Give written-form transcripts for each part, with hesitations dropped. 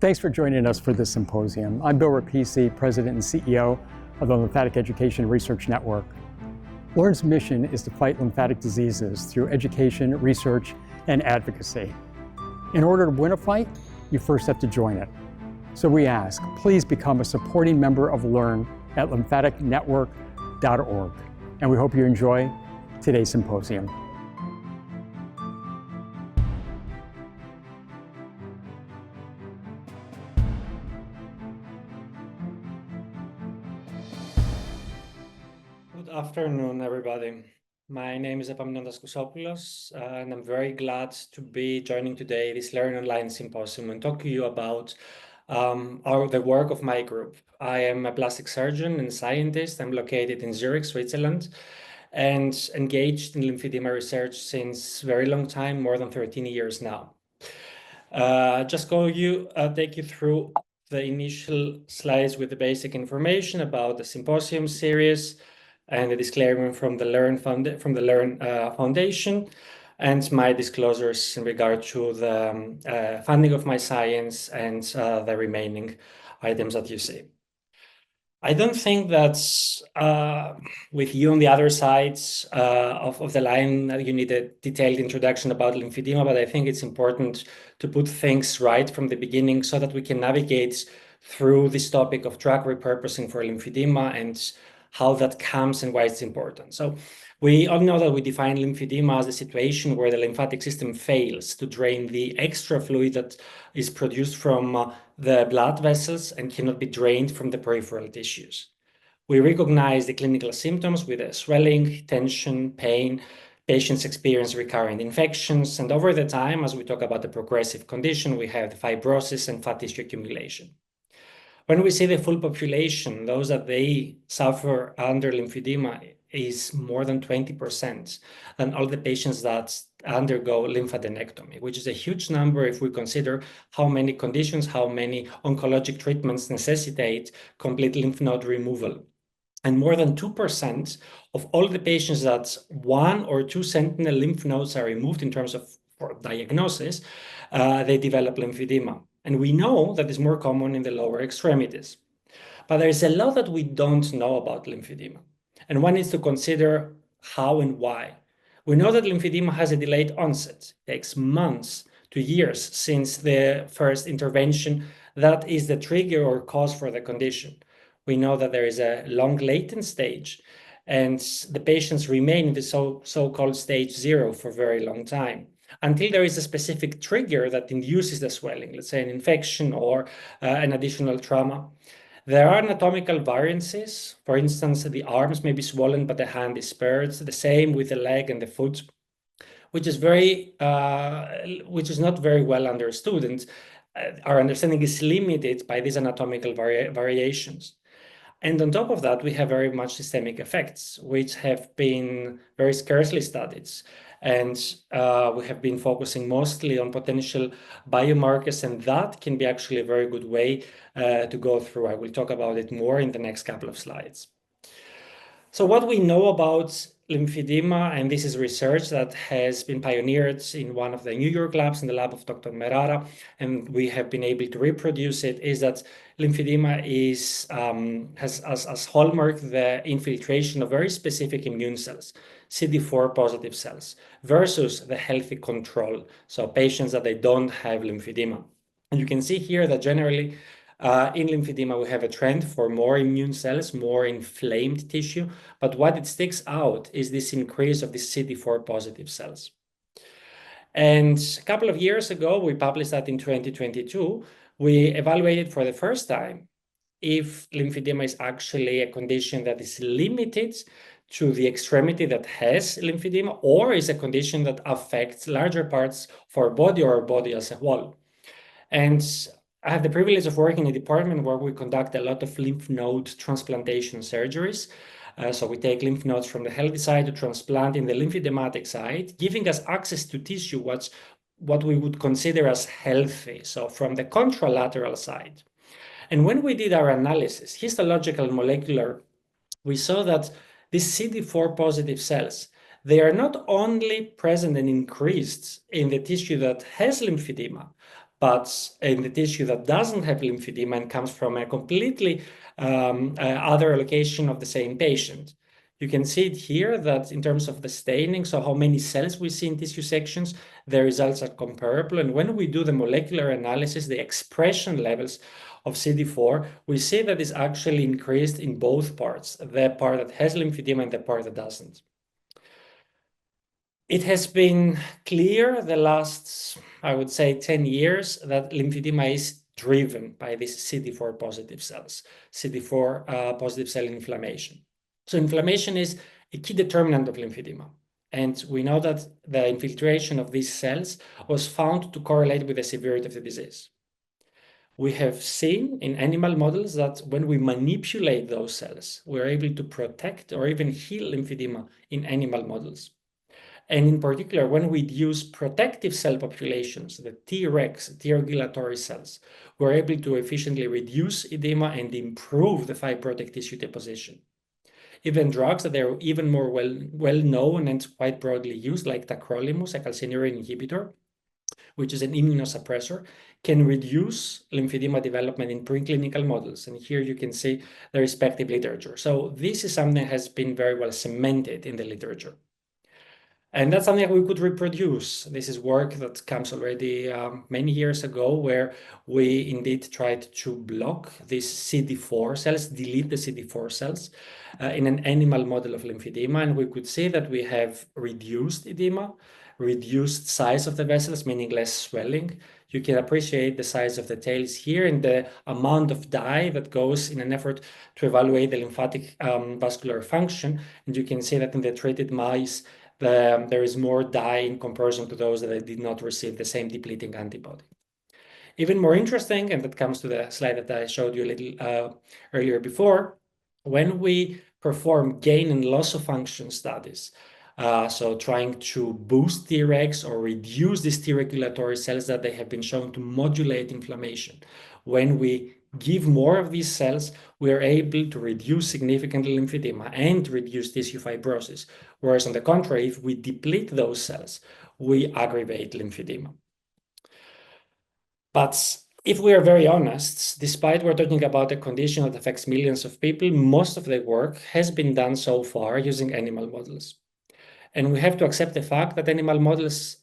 Thanks for joining us for this symposium. I'm Bill Rapisi, President and CEO of the Lymphatic Education Research Network. LE&RN's mission is to fight lymphatic diseases through education, research, and advocacy. In order to win a fight, you first have to join it. So we ask, please become a supporting member of LE&RN at lymphaticnetwork.org. And we hope you enjoy today's symposium. Good afternoon, everybody. My name is Epaminios, and I'm very glad to be joining today this Learn Online Symposium and talk to you about the work of my group. I am a plastic surgeon and scientist. I'm located in Zurich, Switzerland, and engaged in lymphedema research since a very long time, more than 13 years now. Take you through the initial slides with the basic information about the symposium series and the disclaimer from the LE&RN Foundation, and my disclosures in regard to the funding of my science and the remaining items that you see. I don't think that with you on the other sides of the line, you need a detailed introduction about lymphedema, but I think it's important to put things right from the beginning so that we can navigate through this topic of drug repurposing for lymphedema and how that comes and why it's important. So we all know that we define lymphedema as a situation where the lymphatic system fails to drain the extra fluid that is produced from the blood vessels and cannot be drained from the peripheral tissues. We recognize the clinical symptoms with a swelling, tension, pain. Patients experience recurrent infections, and over the time, as we talk about the progressive condition, we have the fibrosis and fat tissue accumulation. When we see the full population, those that they suffer under lymphedema is more than 20% than all the patients that undergo lymphadenectomy, which is a huge number if we consider how many conditions, how many oncologic treatments necessitate complete lymph node removal. And more than 2% of all the patients that 1 or 2 sentinel lymph nodes are removed in terms of diagnosis, they develop lymphedema. And we know that it's more common in the lower extremities. But there is a lot that we don't know about lymphedema. And one needs to consider how and why. We know that lymphedema has a delayed onset. It takes months to years since the first intervention that is the trigger or cause for the condition. We know that there is a long latent stage, and the patients remain in the so-called stage 0 for a very long time, until there is a specific trigger that induces the swelling, let's say an infection or an additional trauma. There are anatomical variances. For instance, the arms may be swollen, but the hand is spared. The same with the leg and the foot, which is not very well understood, and our understanding is limited by these anatomical variations. And on top of that, we have very much systemic effects, which have been very scarcely studied. And we have been focusing mostly on potential biomarkers, and that can be actually a very good way to go through. I will talk about it more in the next couple of slides. So what we know about lymphedema, and this is research that has been pioneered in one of the New York labs, in the lab of Dr. Merara, and we have been able to reproduce it, is that lymphedema has as hallmark the infiltration of very specific immune cells, CD4 positive cells, versus the healthy control, so patients that they don't have lymphedema. And you can see here that generally in lymphedema, we have a trend for more immune cells, more inflamed tissue, but what it sticks out is this increase of the CD4 positive cells. And a couple of years ago, we published that in 2022, we evaluated for the first time if lymphedema is actually a condition that is limited to the extremity that has lymphedema, or is a condition that affects larger parts of our body or our body as a whole. And I have the privilege of working in a department where we conduct a lot of lymph node transplantation surgeries. So we take lymph nodes from the healthy side to transplant in the lymphedematic side, giving us access to tissue what we would consider as healthy, so from the contralateral side. And when we did our analysis, histological molecular, we saw that these CD4 positive cells, they are not only present and increased in the tissue that has lymphedema, But in the tissue that doesn't have lymphedema and comes from a completely other location of the same patient, you can see it here that in terms of the staining, so how many cells we see in tissue sections, the results are comparable. And when we do the molecular analysis, the expression levels of CD4, we see that it's actually increased in both parts, the part that has lymphedema and the part that doesn't. It has been clear the last, I would say, 10 years that lymphedema is driven by these CD4 positive cells, CD4 positive cell inflammation. So inflammation is a key determinant of lymphedema. And we know that the infiltration of these cells was found to correlate with the severity of the disease. We have seen in animal models that when we manipulate those cells, we're able to protect or even heal lymphedema in animal models. And in particular, when we use protective cell populations, the Tregs, T regulatory cells, we're able to efficiently reduce edema and improve the fibrotic tissue deposition. Even drugs that are even more well known and quite broadly used, like tacrolimus, a calcineurin inhibitor, which is an immunosuppressor, can reduce lymphedema development in preclinical models. And here you can see the respective literature. So this is something that has been very well cemented in the literature. And that's something we could reproduce. This is work that comes already many years ago, where we indeed tried to block these CD4 cells, delete the CD4 cells in an animal model of lymphedema. And we could see that we have reduced edema, reduced size of the vessels, meaning less swelling. You can appreciate the size of the tails here and the amount of dye that goes in an effort to evaluate the lymphatic vascular function. And you can see that in the treated mice, there is more dye in comparison to those that did not receive the same depleting antibody. Even more interesting, and that comes to the slide that I showed you a little earlier before, when we perform gain and loss of function studies, so trying to boost Tregs or reduce these T regulatory cells that they have been shown to modulate inflammation. When we give more of these cells, we are able to reduce significantly lymphedema and reduce tissue fibrosis. Whereas on the contrary, if we deplete those cells, we aggravate lymphedema. But if we are very honest, despite we're talking about a condition that affects millions of people, most of the work has been done so far using animal models. And we have to accept the fact that animal models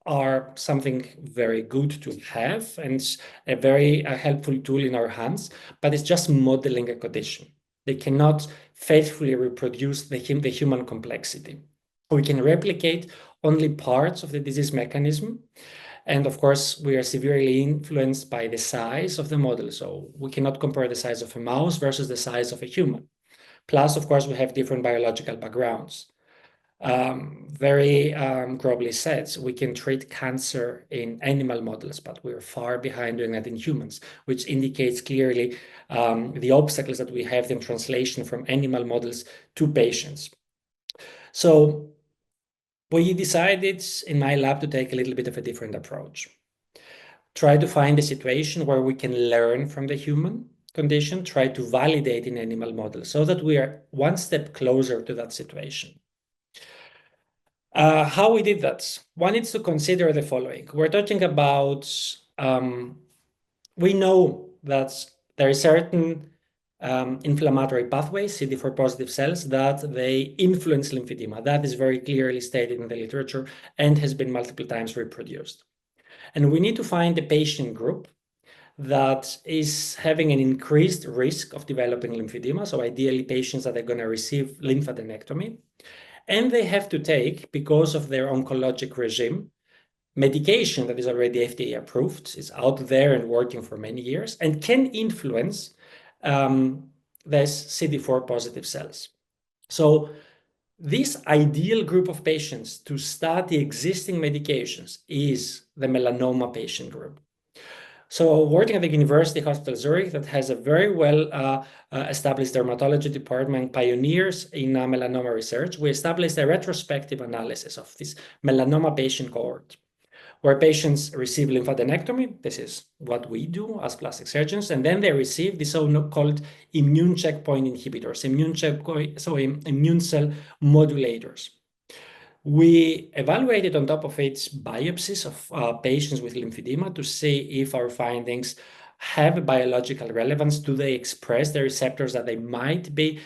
are something very good to have and a very helpful tool in our hands, but it's just modeling a condition. They cannot faithfully reproduce the human complexity. We can replicate only parts of the disease mechanism. And of course, we are severely influenced by the size of the model. So we cannot compare the size of a mouse versus the size of a human. Plus, of course, we have different biological backgrounds. Very globally said, we can treat cancer in animal models, but we're far behind doing that in humans, which indicates clearly the obstacles that we have in translation from animal models to patients. So we decided in my lab to take a little bit of a different approach. Try to find a situation where we can learn from the human condition, try to validate in animal models so that we are one step closer to that situation. How we did that? One needs to consider the following. We're talking about, we know that there are certain inflammatory pathways, CD4 positive cells, that they influence lymphedema. That is very clearly stated in the literature and has been multiple times reproduced. And we need to find a patient group that is having an increased risk of developing lymphedema. So ideally patients that are going to receive lymphadenectomy. And they have to take, because of their oncologic regime, medication that is already FDA approved, is out there and working for many years, and can influence these CD4 positive cells. So this ideal group of patients to start the existing medications is the melanoma patient group. So working at the University Hospital Zurich, that has a very well established dermatology department, pioneers in melanoma research, we established a retrospective analysis of this melanoma patient cohort, where patients receive lymphadenectomy. This is what we do as plastic surgeons, and then they receive the so-called immune checkpoint inhibitors, immune cell modulators. We evaluated on top of it biopsies of patients with lymphedema to see if our findings have a biological relevance. Do they express the receptors that they might be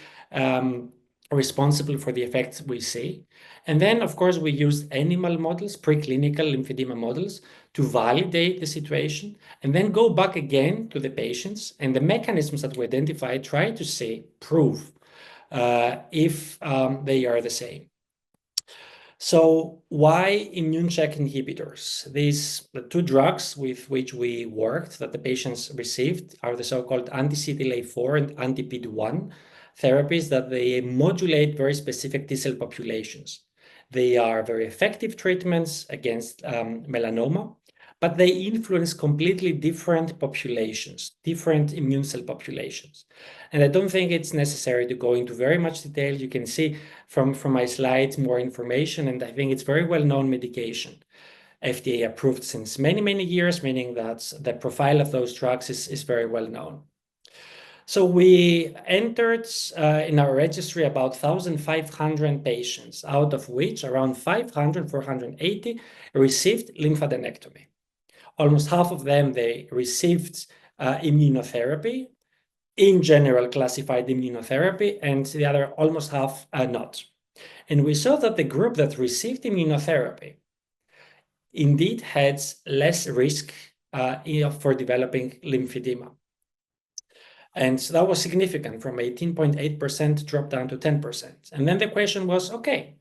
responsible for the effects we see? And then, of course, we used animal models, preclinical lymphedema models, to validate the situation, and then go back again to the patients and the mechanisms that we identified, try to see, prove if they are the same. So why immune check inhibitors? These the two drugs with which we worked that the patients received are the so-called anti-CTLA-4 and anti-PD-1 therapies that they modulate very specific T cell populations. They are very effective treatments against melanoma, but they influence completely different populations, different immune cell populations. And I don't think it's necessary to go into very much detail. You can see from my slides more information, and I think it's very well-known medication. FDA approved since many, many years, meaning that the profile of those drugs is very well known. So we entered in our registry about 1,500 patients, out of which around 500, 480 received lymphadenectomy. Almost half of them, they received immunotherapy, in general classified immunotherapy, and the other almost half not. And we saw that the group that received immunotherapy indeed had less risk for developing lymphedema. And so that was significant, from 18.8% drop down to 10%. And then the question was, okay,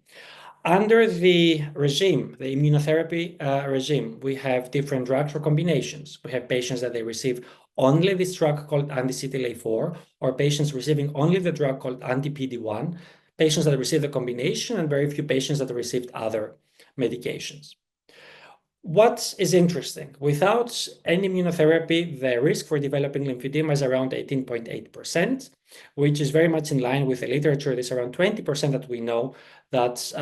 under the regime, the immunotherapy regime, we have different drugs or combinations. We have patients that they receive only this drug called anti-CTLA-4, or patients receiving only the drug called anti-PD-1, patients that receive the combination, and very few patients that received other medications. What is interesting, without any immunotherapy, the risk for developing lymphedema is around 18.8%, which is very much in line with the literature. There's around 20% that we know that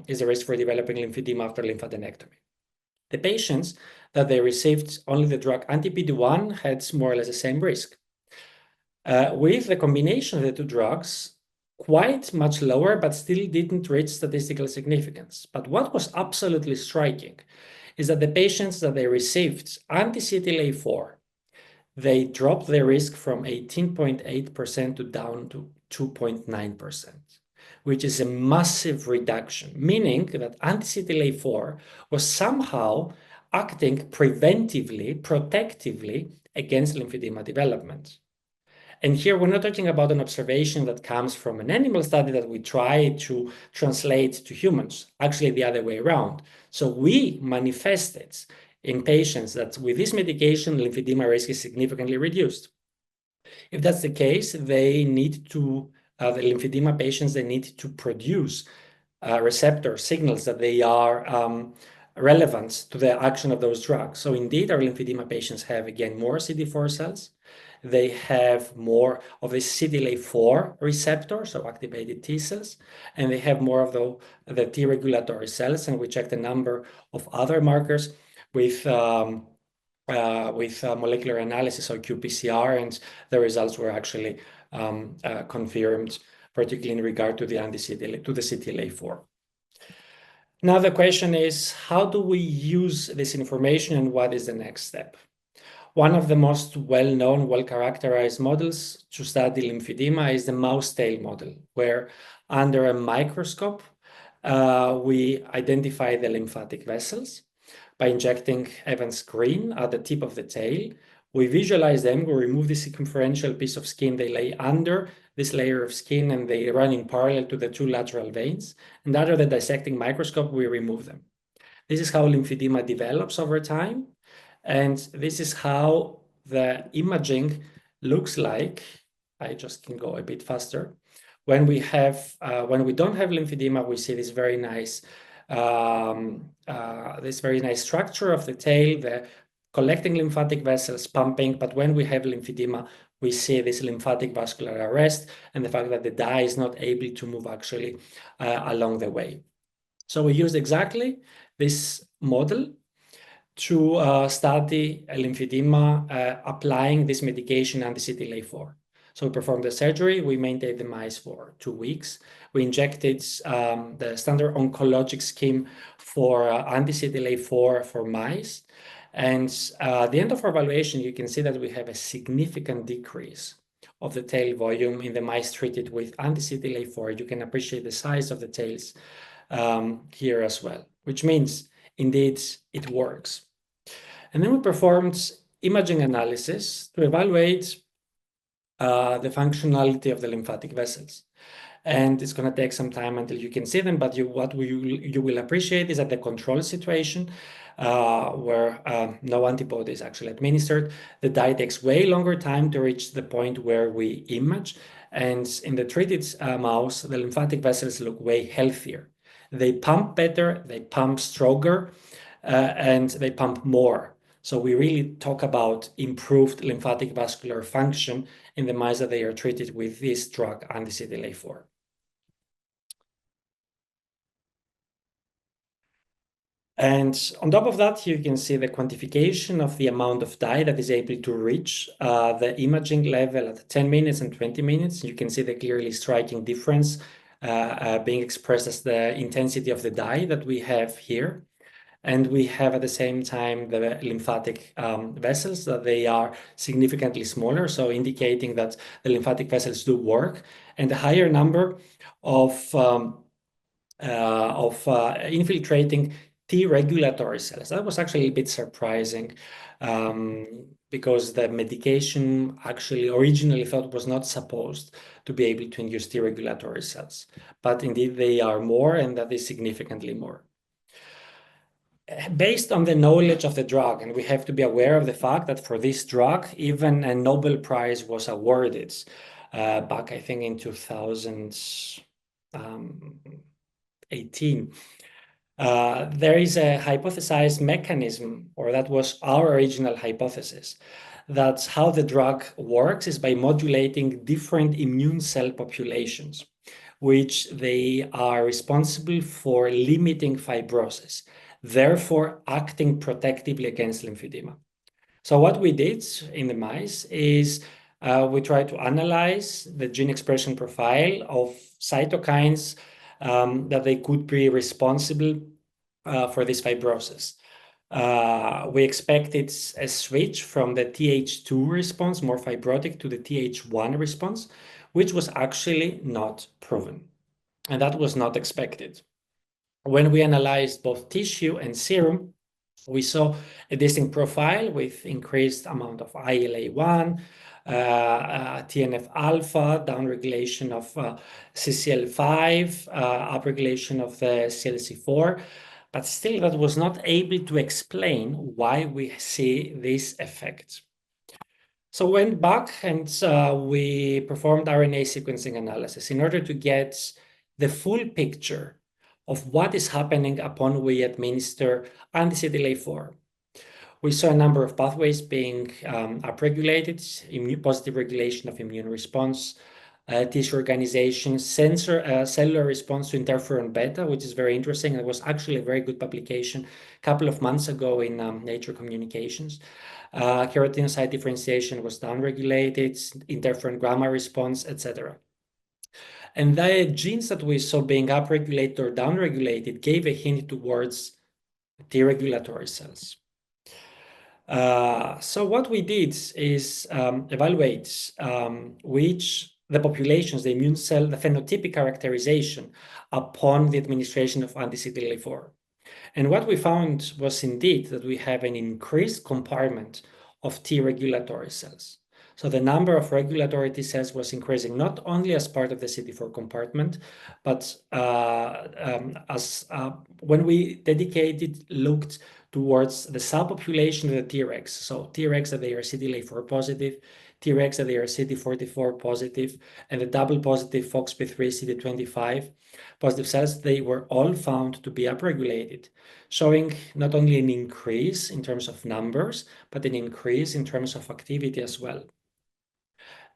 is the risk for developing lymphedema after lymphadenectomy. The patients that they received only the drug anti-PD-1 had more or less the same risk. With the combination of the two drugs, quite much lower, but still didn't reach statistical significance. But what was absolutely striking is that the patients that they received anti-CTLA-4, they dropped their risk from 18.8% to down to 2.9%, which is a massive reduction, meaning that anti-CTLA-4 was somehow acting preventively, protectively against lymphedema development. And here we're not talking about an observation that comes from an animal study that we try to translate to humans, actually the other way around. So we manifested in patients that with this medication, lymphedema risk is significantly reduced. If that's the case, they need to, the lymphedema patients, they need to produce receptor signals that they are relevant to the action of those drugs. So indeed, our lymphedema patients have, again, more CD4 cells. They have more of the CTLA-4 receptor, so activated T cells, and they have more of the T regulatory cells. And we checked a number of other markers with molecular analysis or qPCR, and the results were actually confirmed, particularly in regard to the CTLA-4. Now the question is, how do we use this information, and what is the next step? One of the most well-known, well-characterized models to study lymphedema is the mouse tail model, where under a microscope, we identify the lymphatic vessels by injecting Evans green at the tip of the tail. We visualize them, we remove the circumferential piece of skin, they lay under this layer of skin, and they run in parallel to the two lateral veins. And under the dissecting microscope, we remove them. This is how lymphedema develops over time. And this is how the imaging looks like. I just can go a bit faster. When we don't have lymphedema, we see this very nice structure of the tail, the collecting lymphatic vessels pumping. But when we have lymphedema, we see this lymphatic vascular arrest and the fact that the dye is not able to move actually along the way. So we used exactly this model to study lymphedema applying this medication anti-CTLA-4. So we performed the surgery, we maintained the mice for 2 weeks. We injected the standard oncologic scheme for anti-CTLA-4 for mice. And at the end of our evaluation, you can see that we have a significant decrease of the tail volume in the mice treated with anti-CTLA-4. You can appreciate the size of the tails here as well, which means indeed it works. And then we performed imaging analysis to evaluate the functionality of the lymphatic vessels. And it's going to take some time until you can see them, but you will appreciate is that the control situation where no antibody is actually administered, the dye takes way longer time to reach the point where we image. And in the treated mouse, the lymphatic vessels look way healthier. They pump better, they pump stronger, and they pump more. So we really talk about improved lymphatic vascular function in the mice that they are treated with this drug, anti-CTLA-4. And on top of that, you can see the quantification of the amount of dye that is able to reach the imaging level at 10 minutes and 20 minutes. You can see the clearly striking difference being expressed as the intensity of the dye that we have here. And we have at the same time the lymphatic vessels that they are significantly smaller, so indicating that the lymphatic vessels do work, and a higher number of infiltrating T regulatory cells. That was actually a bit surprising because the medication actually originally thought was not supposed to be able to induce T regulatory cells, but indeed they are more, and that is significantly more. Based on the knowledge of the drug, and we have to be aware of the fact that for this drug, even a Nobel Prize was awarded back, I think, in 2018. There is a hypothesized mechanism, or that was our original hypothesis, that how the drug works is by modulating different immune cell populations, which they are responsible for limiting fibrosis, therefore acting protectively against lymphedema. So what we did in the mice is we tried to analyze the gene expression profile of cytokines that they could be responsible for this fibrosis. We expected a switch from the Th2 response, more fibrotic, to the Th1 response, which was actually not proven. And that was not expected. When we analyzed both tissue and serum, we saw a distinct profile with increased amount of ILA1, TNF-alpha, downregulation of CCL5, upregulation of the CLC4, but still that was not able to explain why we see this effect. So we went back and we performed RNA sequencing analysis in order to get the full picture of what is happening upon we administer anti-CTLA-4. We saw a number of pathways being upregulated, positive regulation of immune response, tissue organization, cellular response to interferon beta, which is very interesting. It was actually a very good publication a couple of months ago in Nature Communications. Keratinocyte differentiation was downregulated, interferon gamma response, etc. And the genes that we saw being upregulated or downregulated gave a hint towards T regulatory cells. So what we did is evaluate which the populations, the immune cell, the phenotypic characterization upon the administration of anti-CTLA-4. And what we found was indeed that we have an increased compartment of T regulatory cells. So the number of regulatory T cells was increasing not only as part of the CD4 compartment, but when we looked towards the subpopulation of the Tregs. So Tregs that they are CTLA-4 positive, Tregs that they are CD44 positive, and the double positive FOXP3 CD25 positive cells, they were all found to be upregulated, showing not only an increase in terms of numbers, but an increase in terms of activity as well.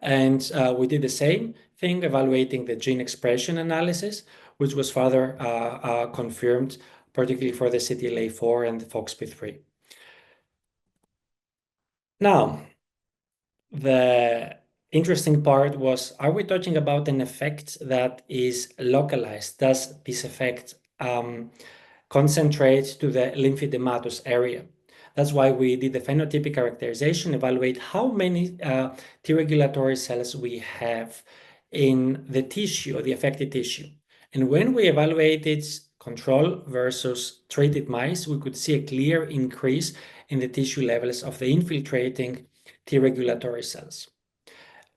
And we did the same thing, evaluating the gene expression analysis, which was further confirmed, particularly for the CTLA-4 and the FOXP3. Now, the interesting part was, are we talking about an effect that is localized? Does this effect concentrate to the lymphedematous area? That's why we did the phenotypic characterization, evaluate how many T regulatory cells we have in the tissue, the affected tissue. And when we evaluated control versus treated mice, we could see a clear increase in the tissue levels of the infiltrating T regulatory cells.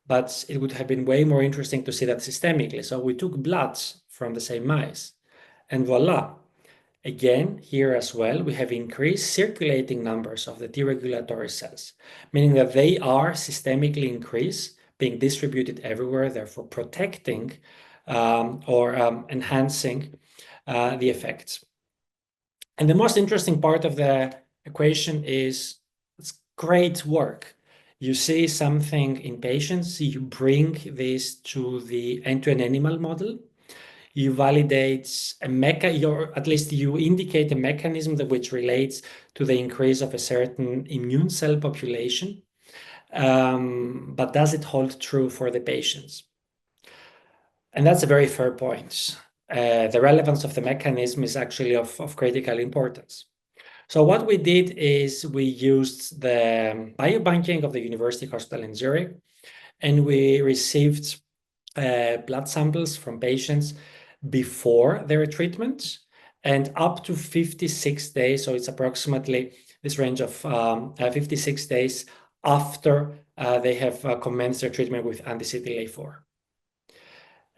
But it would have been way more interesting to see that systemically. So we took blood from the same mice, and voila. Again, here as well, we have increased circulating numbers of the T regulatory cells, meaning that they are systemically increased, being distributed everywhere, therefore protecting or enhancing the effects. And the most interesting part of the equation is it's great work. You see something in patients, you bring this to the end-to-end animal model, you validate at least you indicate a mechanism that which relates to the increase of a certain immune cell population. But does it hold true for the patients? And that's a very fair point. The relevance of the mechanism is actually of critical importance. So what we did is we used the biobanking of the University Hospital in Zurich, and we received blood samples from patients before their treatment and up to 56 days. So it's approximately this range of 56 days after they have commenced their treatment with anti-CTLA-4.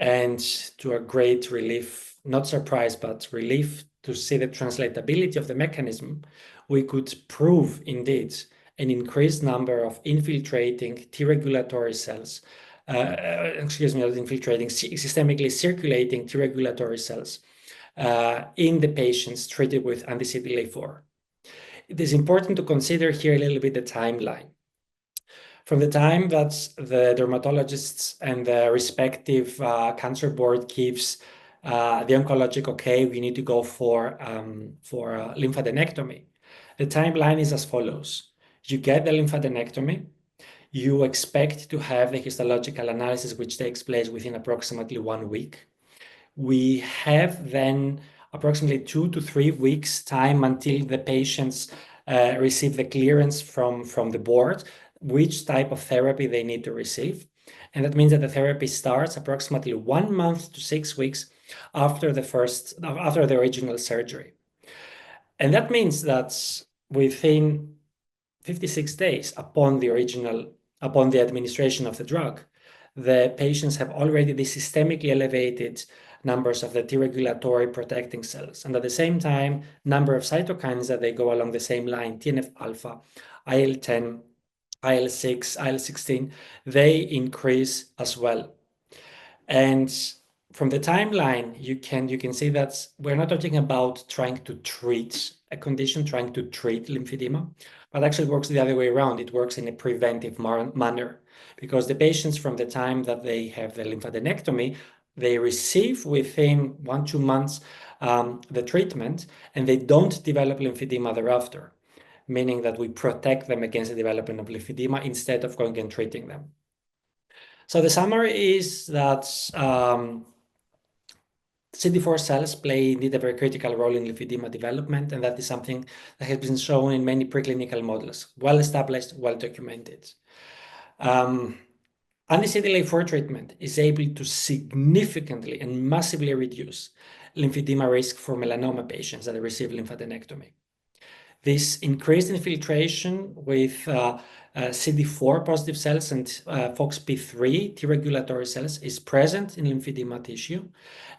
And to a great relief, not surprise, but relief to see the translatability of the mechanism, we could prove indeed an increased number of infiltrating T regulatory cells, systemically circulating T regulatory cells in the patients treated with anti-CTLA-4. It is important to consider here a little bit the timeline. From the time that the dermatologists and the respective cancer board gives the oncologic, okay, we need to go for lymphadenectomy. The timeline is as follows. You get the lymphadenectomy, you expect to have the histological analysis, which takes place within approximately 1 week. We have then approximately 2 to 3 weeks time until the patients receive the clearance from the board, which type of therapy they need to receive. And that means that the therapy starts approximately 1 month to 6 weeks after the original surgery. And that means that within 56 days upon the administration of the drug, the patients have already the systemically elevated numbers of the T regulatory protecting cells. And at the same time, number of cytokines that they go along the same line, TNF-alpha, IL-10, IL-6, IL-16, they increase as well. And from the timeline, you can see that we're not talking about trying to treat a condition, trying to treat lymphedema, but actually works the other way around. It works in a preventive manner, because the patients, from the time that they have the lymphadenectomy, they receive within 1-2 months the treatment, and they don't develop lymphedema thereafter, meaning that we protect them against the development of lymphedema instead of going and treating them. So the summary is that CD4 cells play indeed a very critical role in lymphedema development, and that is something that has been shown in many preclinical models, well established, well documented. Anti-CTLA-4 treatment is able to significantly and massively reduce lymphedema risk for melanoma patients that receive lymphadenectomy. This increased infiltration with CD4 positive cells and FOXP3 T regulatory cells is present in lymphedema tissue,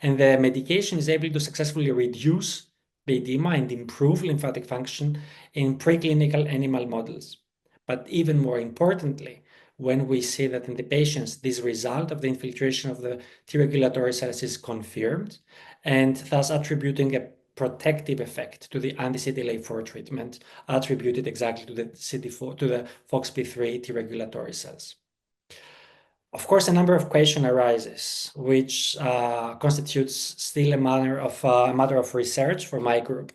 and the medication is able to successfully reduce the edema and improve lymphatic function in preclinical animal models. But even more importantly, when we see that in the patients, this result of the infiltration of the T regulatory cells is confirmed, and thus attributing a protective effect to the anti-CTLA-4 treatment attributed exactly to the FOXP3 T regulatory cells. Of course, a number of questions arises, which constitutes still a matter of research for my group.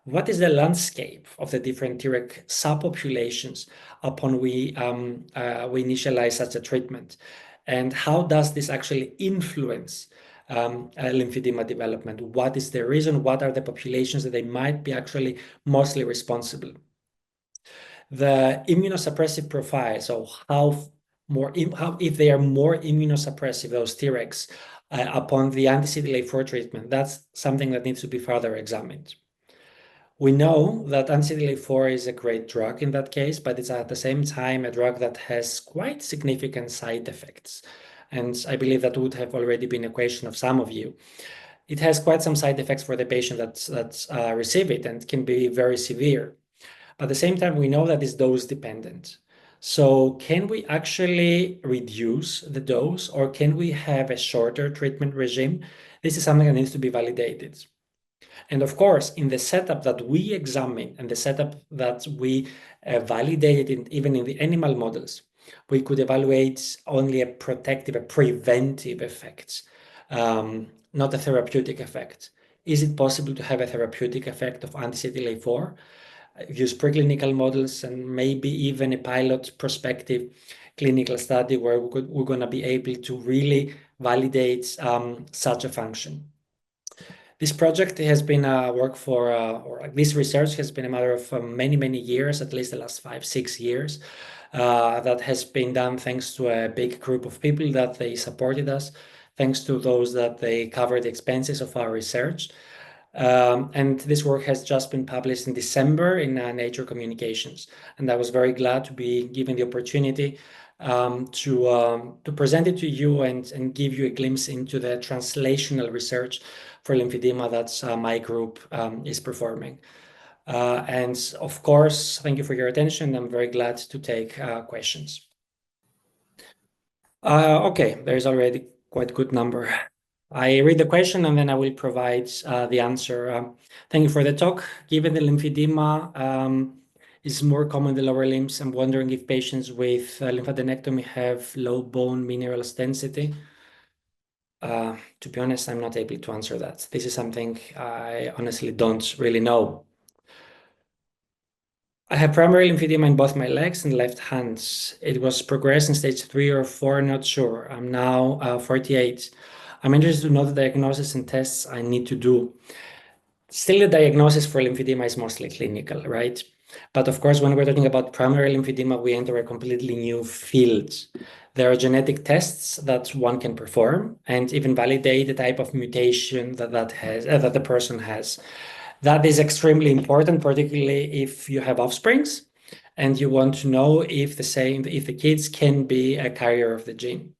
what is the landscape of the different Treg subpopulations upon we initialize such a treatment, and how does this actually influence lymphedema development? What is the reason? What are the populations that they might be actually mostly responsible? The immunosuppressive profile, so if they are more immunosuppressive, those Tregs, upon the anti-CTLA-4 treatment, that's something that needs to be further examined. We know that anti-CTLA-4 is a great drug in that case, but it's at the same time a drug that has quite significant side effects. And I believe that would have already been a question of some of you. It has quite some side effects for the patient that receive it, and can be very severe. At the same time, we know that it's dose dependent. So can we actually reduce the dose, or can we have a shorter treatment regime? This is something that needs to be validated. And of course, in the setup that we examine and the setup that we validated even in the animal models, we could evaluate only a protective, a preventive effect, not a therapeutic effect. Is it possible to have a therapeutic effect of anti-CTLA-4? Use preclinical models and maybe even a pilot prospective clinical study where we're going to be able to really validate such a function. This project has been work for, or this research has been a matter of many, many years, at least the last 5-6 years. That has been done thanks to a big group of people that they supported us, thanks to those that they covered the expenses of our research. And this work has just been published in December in Nature Communications. And I was very glad to be given the opportunity to present it to you and give you a glimpse into the translational research for lymphedema that my group is performing. And of course, thank you for your attention. I'm very glad to take questions. Okay, there's already quite a good number. I read the question and then I will provide the answer. Thank you for the talk. Given the lymphedema is more common in the lower limbs, I'm wondering if patients with lymphadenectomy have low bone mineral density. To be honest, I'm not able to answer that. This is something I honestly don't really know. I have primary lymphedema in both my legs and left hands. It was progressed in stage 3 or 4, not sure. I'm now 48. I'm interested to know the diagnosis and tests I need to do. Still, the diagnosis for lymphedema is mostly clinical, right? But of course, when we're talking about primary lymphedema, we enter a completely new field. There are genetic tests that one can perform and even validate the type of mutation that the person has. That is extremely important, particularly if you have offsprings and you want to know if the kids can be a carrier of the gene.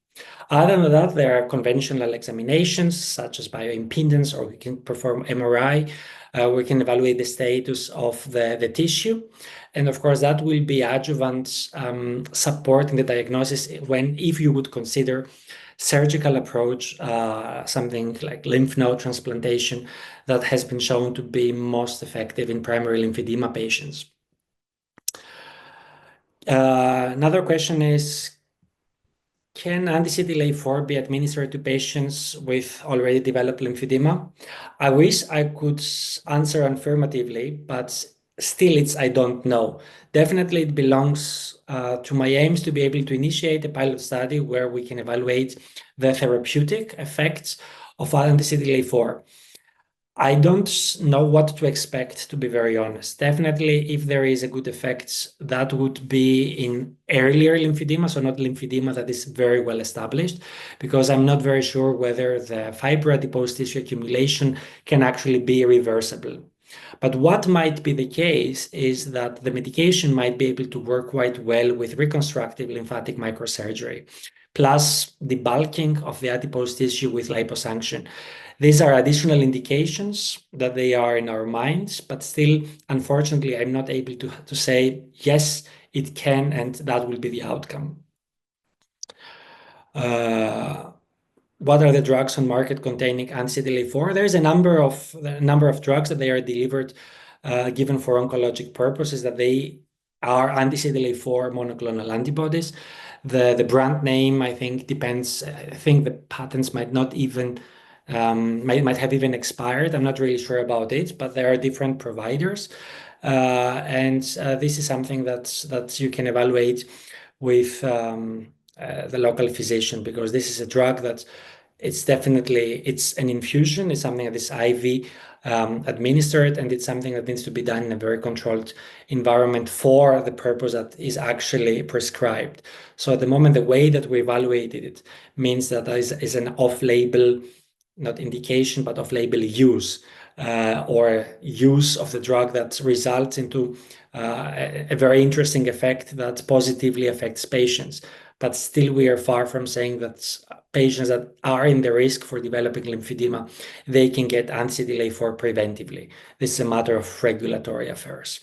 Other than that, there are conventional examinations such as bioimpedance, or we can perform MRI. We can evaluate the status of the tissue. And of course, that will be adjuvant support in the diagnosis if you would consider surgical approach, something like lymph node transplantation that has been shown to be most effective in primary lymphedema patients. Another question is, can anti-CTLA-4 be administered to patients with already developed lymphedema? I wish I could answer affirmatively, but still I don't know. Definitely it belongs to my aims to be able to initiate a pilot study where we can evaluate the therapeutic effects of anti-CTLA-4. I don't know what to expect, to be very honest. Definitely, if there is a good effect, that would be in earlier lymphedema, so not lymphedema that is very well established, because I'm not very sure whether the fibroadipose tissue accumulation can actually be reversible. But what might be the case is that the medication might be able to work quite well with reconstructive lymphatic microsurgery, plus debulking of the adipose tissue with liposuction. These are additional indications that they are in our minds, but still, unfortunately, I'm not able to say, yes, it can, and that will be the outcome. What are the drugs on market containing anti-CTLA-4? There's a number of drugs that they are delivered, given for oncologic purposes, that they are anti-CTLA-4 monoclonal antibodies. The brand name, I think, depends. I think the patents might not even might have even expired. I'm not really sure about it, but there are different providers. And this is something that you can evaluate with the local physician, because this is a drug that it's an infusion. It's something that is IV administered, and it's something that needs to be done in a very controlled environment for the purpose that is actually prescribed. So at the moment, the way that we evaluated it means that is an off-label, not indication, but off-label use, or use of the drug that results into a very interesting effect that positively affects patients. But still, we are far from saying that patients that are in the risk for developing lymphedema, they can get anti-CTLA-4 preventively. This is a matter of regulatory affairs.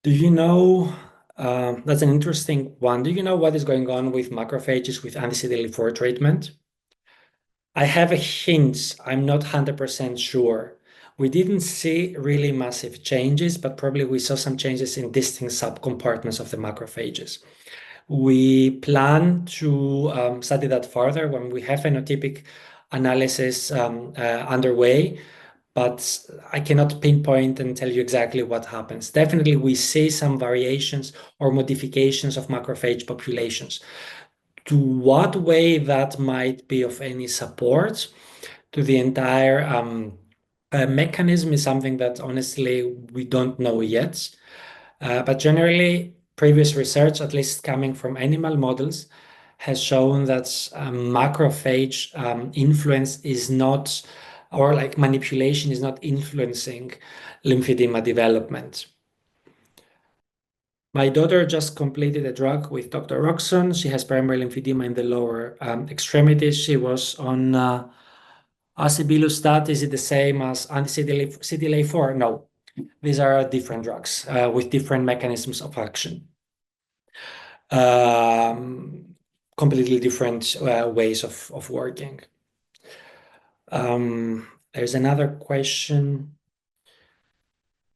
Do you know, that's an interesting one. Do you know what is going on with macrophages with anti-CTLA-4 treatment? I have a hint. I'm not 100% sure. We didn't see really massive changes, but probably we saw some changes in distinct subcompartments of the macrophages. We plan to study that further when we have phenotypic analysis underway, but I cannot pinpoint and tell you exactly what happens. Definitely, we see some variations or modifications of macrophage populations. To what way that might be of any support to the entire mechanism is something that honestly we don't know yet. But generally, previous research, at least coming from animal models, has shown that macrophage influence is not, or like manipulation is not influencing lymphedema development. My daughter just completed a drug with Dr. Roxon. She has primary lymphedema in the lower extremities. She was on acebulostat. Is it the same as anti-CTLA-4? No. These are different drugs with different mechanisms of action. Completely different ways of working. There's another question.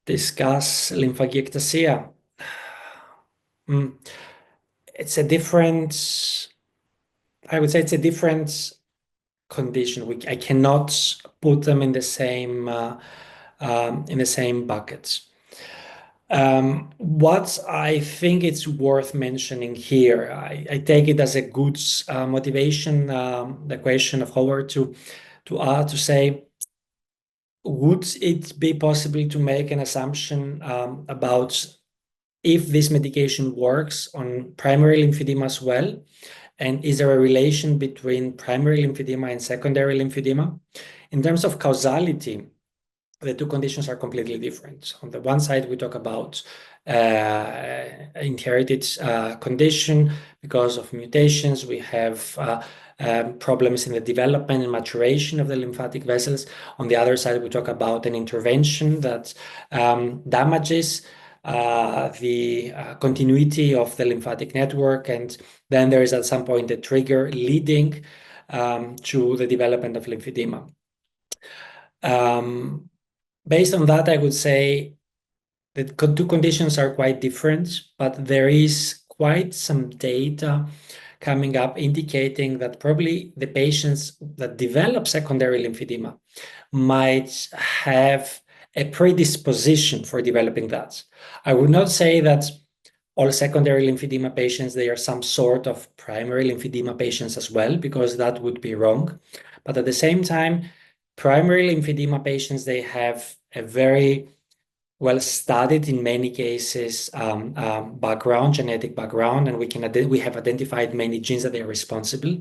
Discuss lymphangiectasia. It's a different, I would say it's a different condition. I cannot put them in the same buckets. What I think it's worth mentioning here, I take it as a good motivation, the question of Howard to say, would it be possible to make an assumption about if this medication works on primary lymphedema as well? And is there a relation between primary lymphedema and secondary lymphedema? In terms of causality, the two conditions are completely different. On the one side, we talk about inherited condition because of mutations. We have problems in the development and maturation of the lymphatic vessels. On the other side, we talk about an intervention that damages the continuity of the lymphatic network, and then there is at some point a trigger leading to the development of lymphedema. Based on that, I would say that two conditions are quite different, but there is quite some data coming up indicating that probably the patients that develop secondary lymphedema might have a predisposition for developing that. I would not say that all secondary lymphedema patients, they are some sort of primary lymphedema patients as well, because that would be wrong. But at the same time, primary lymphedema patients, they have a very well studied, in many cases, genetic background, and we have identified many genes that they are responsible.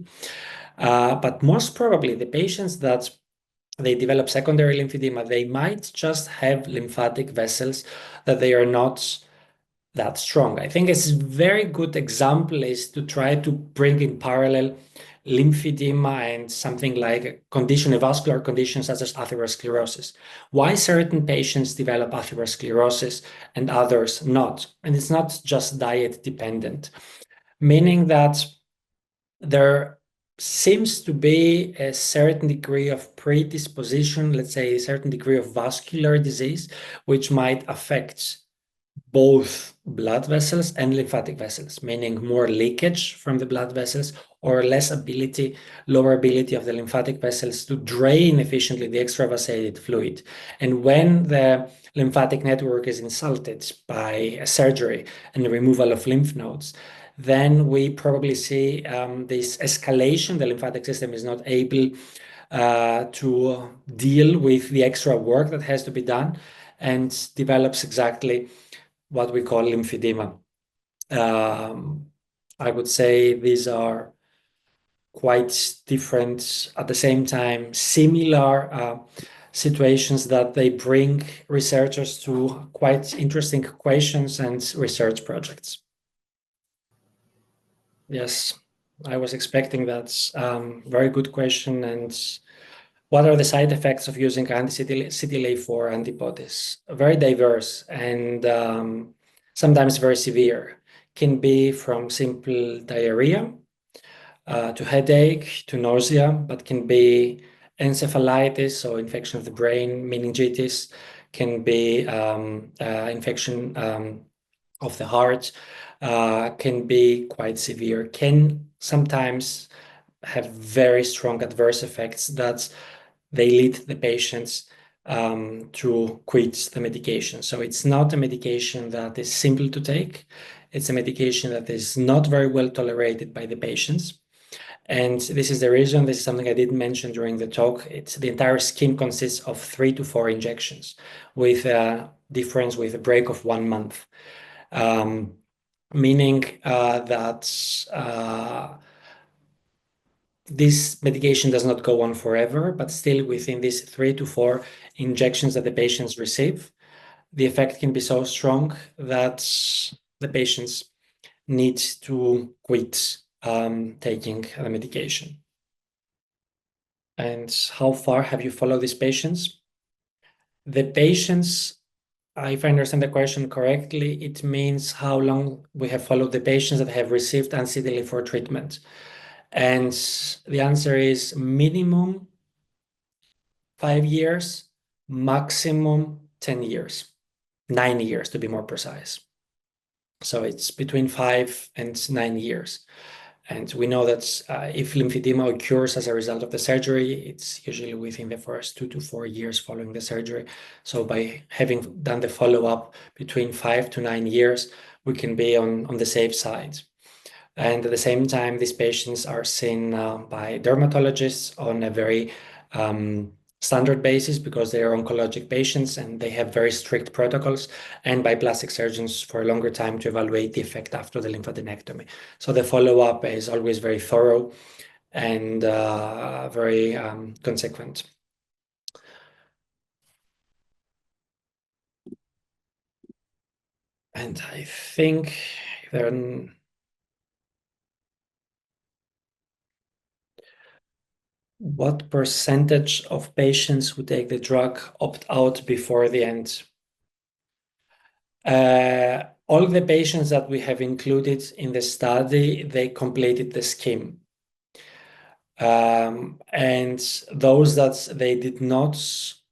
But most probably, the patients that they develop secondary lymphedema, they might just have lymphatic vessels that they are not that strong. I think a very good example is to try to bring in parallel lymphedema and something like a vascular condition such as atherosclerosis. Why certain patients develop atherosclerosis and others not? And it's not just diet dependent, meaning that there seems to be a certain degree of predisposition, let's say a certain degree of vascular disease, which might affect both blood vessels and lymphatic vessels, meaning more leakage from the blood vessels or lower ability of the lymphatic vessels to drain efficiently the extravasated fluid. And when the lymphatic network is insulted by a surgery and the removal of lymph nodes, then we probably see this escalation. The lymphatic system is not able to deal with the extra work that has to be done and develops exactly what we call lymphedema. I would say these are quite different, at the same time, similar situations that they bring researchers to quite interesting questions and research projects. Yes, I was expecting that. Very good question. And what are the side effects of using anti-CTLA-4 antibodies? Very diverse and sometimes very severe. Can be from simple diarrhea to headache to nausea, but can be encephalitis, so infection of the brain, meningitis, can be infection of the heart, can be quite severe, can sometimes have very strong adverse effects that they lead the patients to quit the medication. So it's not a medication that is simple to take. It's a medication that is not very well tolerated by the patients. And this is the reason, this is something I didn't mention during the talk, the entire scheme consists of 3 to 4 injections with a difference with a break of 1 month. Meaning that this medication does not go on forever, but still within these 3 to 4 injections that the patients receive, the effect can be so strong that the patients need to quit taking the medication. And how far have you followed these patients? The patients, if I understand the question correctly, it means how long we have followed the patients that have received anti-CTLA-4 treatment. And the answer is minimum 5 years, maximum 10 years, 9 years to be more precise. So it's between 5 and 9 years. And we know that if lymphedema occurs as a result of the surgery, it's usually within the first 2 to 4 years following the surgery. So by having done the follow-up between 5 to 9 years, we can be on the safe side. And at the same time, these patients are seen by dermatologists on a very standard basis because they are oncologic patients and they have very strict protocols, and by plastic surgeons for a longer time to evaluate the effect after the lymphadenectomy. So the follow-up is always very thorough and very consequent. And I think then what percentage of patients who take the drug opt out before the end? All the patients that we have included in the study, they completed the scheme. And those that they did not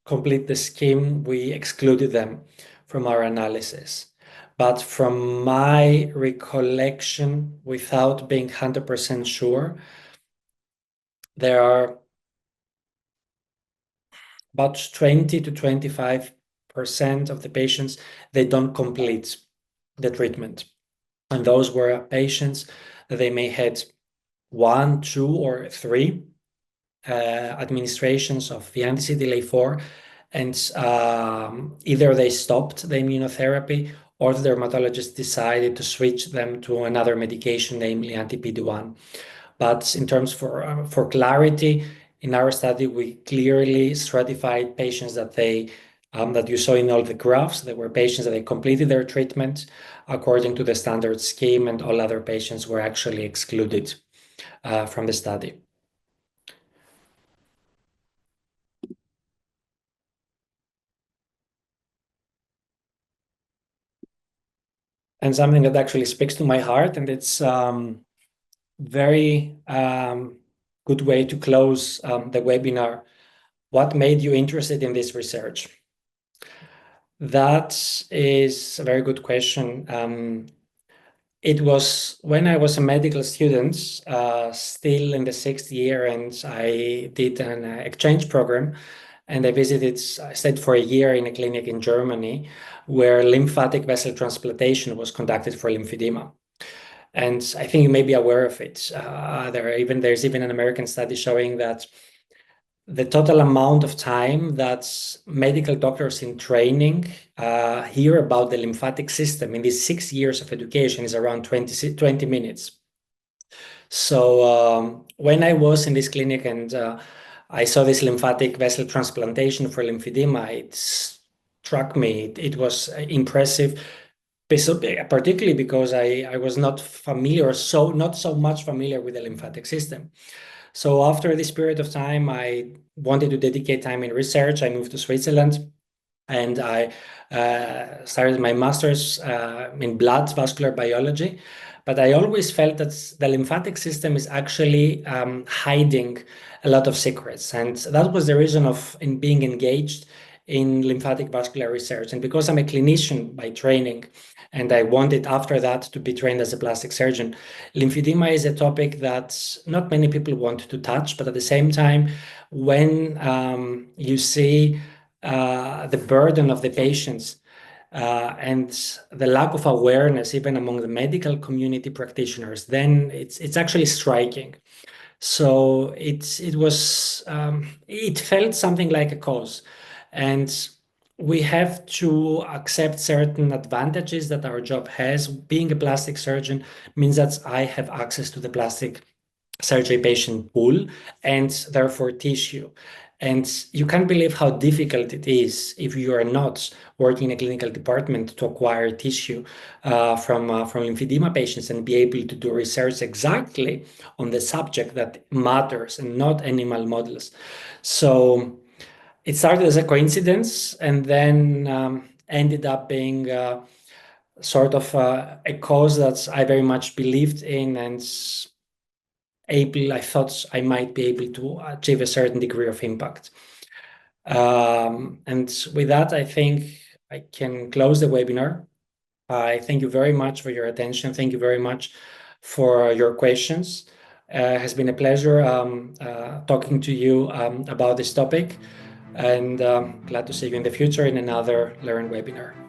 complete the scheme, we excluded them from our analysis. But from my recollection, without being 100% sure, there are about 20 to 25% of the patients, they don't complete the treatment. And those were patients that they may had 1, 2, or 3 administrations of the anti-CTLA-4, and either they stopped the immunotherapy or the dermatologist decided to switch them to another medication, namely anti-PD-1. But in terms for clarity, in our study, we clearly stratified patients that you saw in all the graphs. There were patients that they completed their treatment according to the standard scheme, and all other patients were actually excluded from the study. And something that actually speaks to my heart, and it's very good way to close the webinar. What made you interested in this research? That is a very good question. It was when I was a medical student, still in the 6th year, and I did an exchange program, and I stayed for a year in a clinic in Germany where lymphatic vessel transplantation was conducted for lymphedema. And I think you may be aware of it. There's even an American study showing that the total amount of time that medical doctors in training hear about the lymphatic system in these 6 years of education is around 20 minutes. So when I was in this clinic and I saw this lymphatic vessel transplantation for lymphedema, it struck me. It was impressive, particularly because I was not so much familiar with the lymphatic system. So after this period of time, I wanted to dedicate time in research. I moved to Switzerland and I started my master's in blood vascular biology. But I always felt that the lymphatic system is actually hiding a lot of secrets. And that was the reason in being engaged in lymphatic vascular research. And because I'm a clinician by training, and I wanted after that to be trained as a plastic surgeon, lymphedema is a topic that not many people want to touch. But at the same time, when you see the burden of the patients and the lack of awareness, even among the medical community practitioners, then it's actually striking. So it felt something like a cause, and we have to accept certain advantages that our job has. Being a plastic surgeon means that I have access to the plastic surgery patient pool and therefore tissue. And you can't believe how difficult it is if you are not working in a clinical department to acquire tissue from lymphedema patients and be able to do research exactly on the subject that matters and not animal models. So it started as a coincidence and then ended up being sort of a cause that I very much believed in, and I thought I might be able to achieve a certain degree of impact. And with that, I think I can close the webinar. I thank you very much for your attention. Thank you very much for your questions. It has been a pleasure talking to you about this topic, and glad to see you in the future in another LE&RN webinar.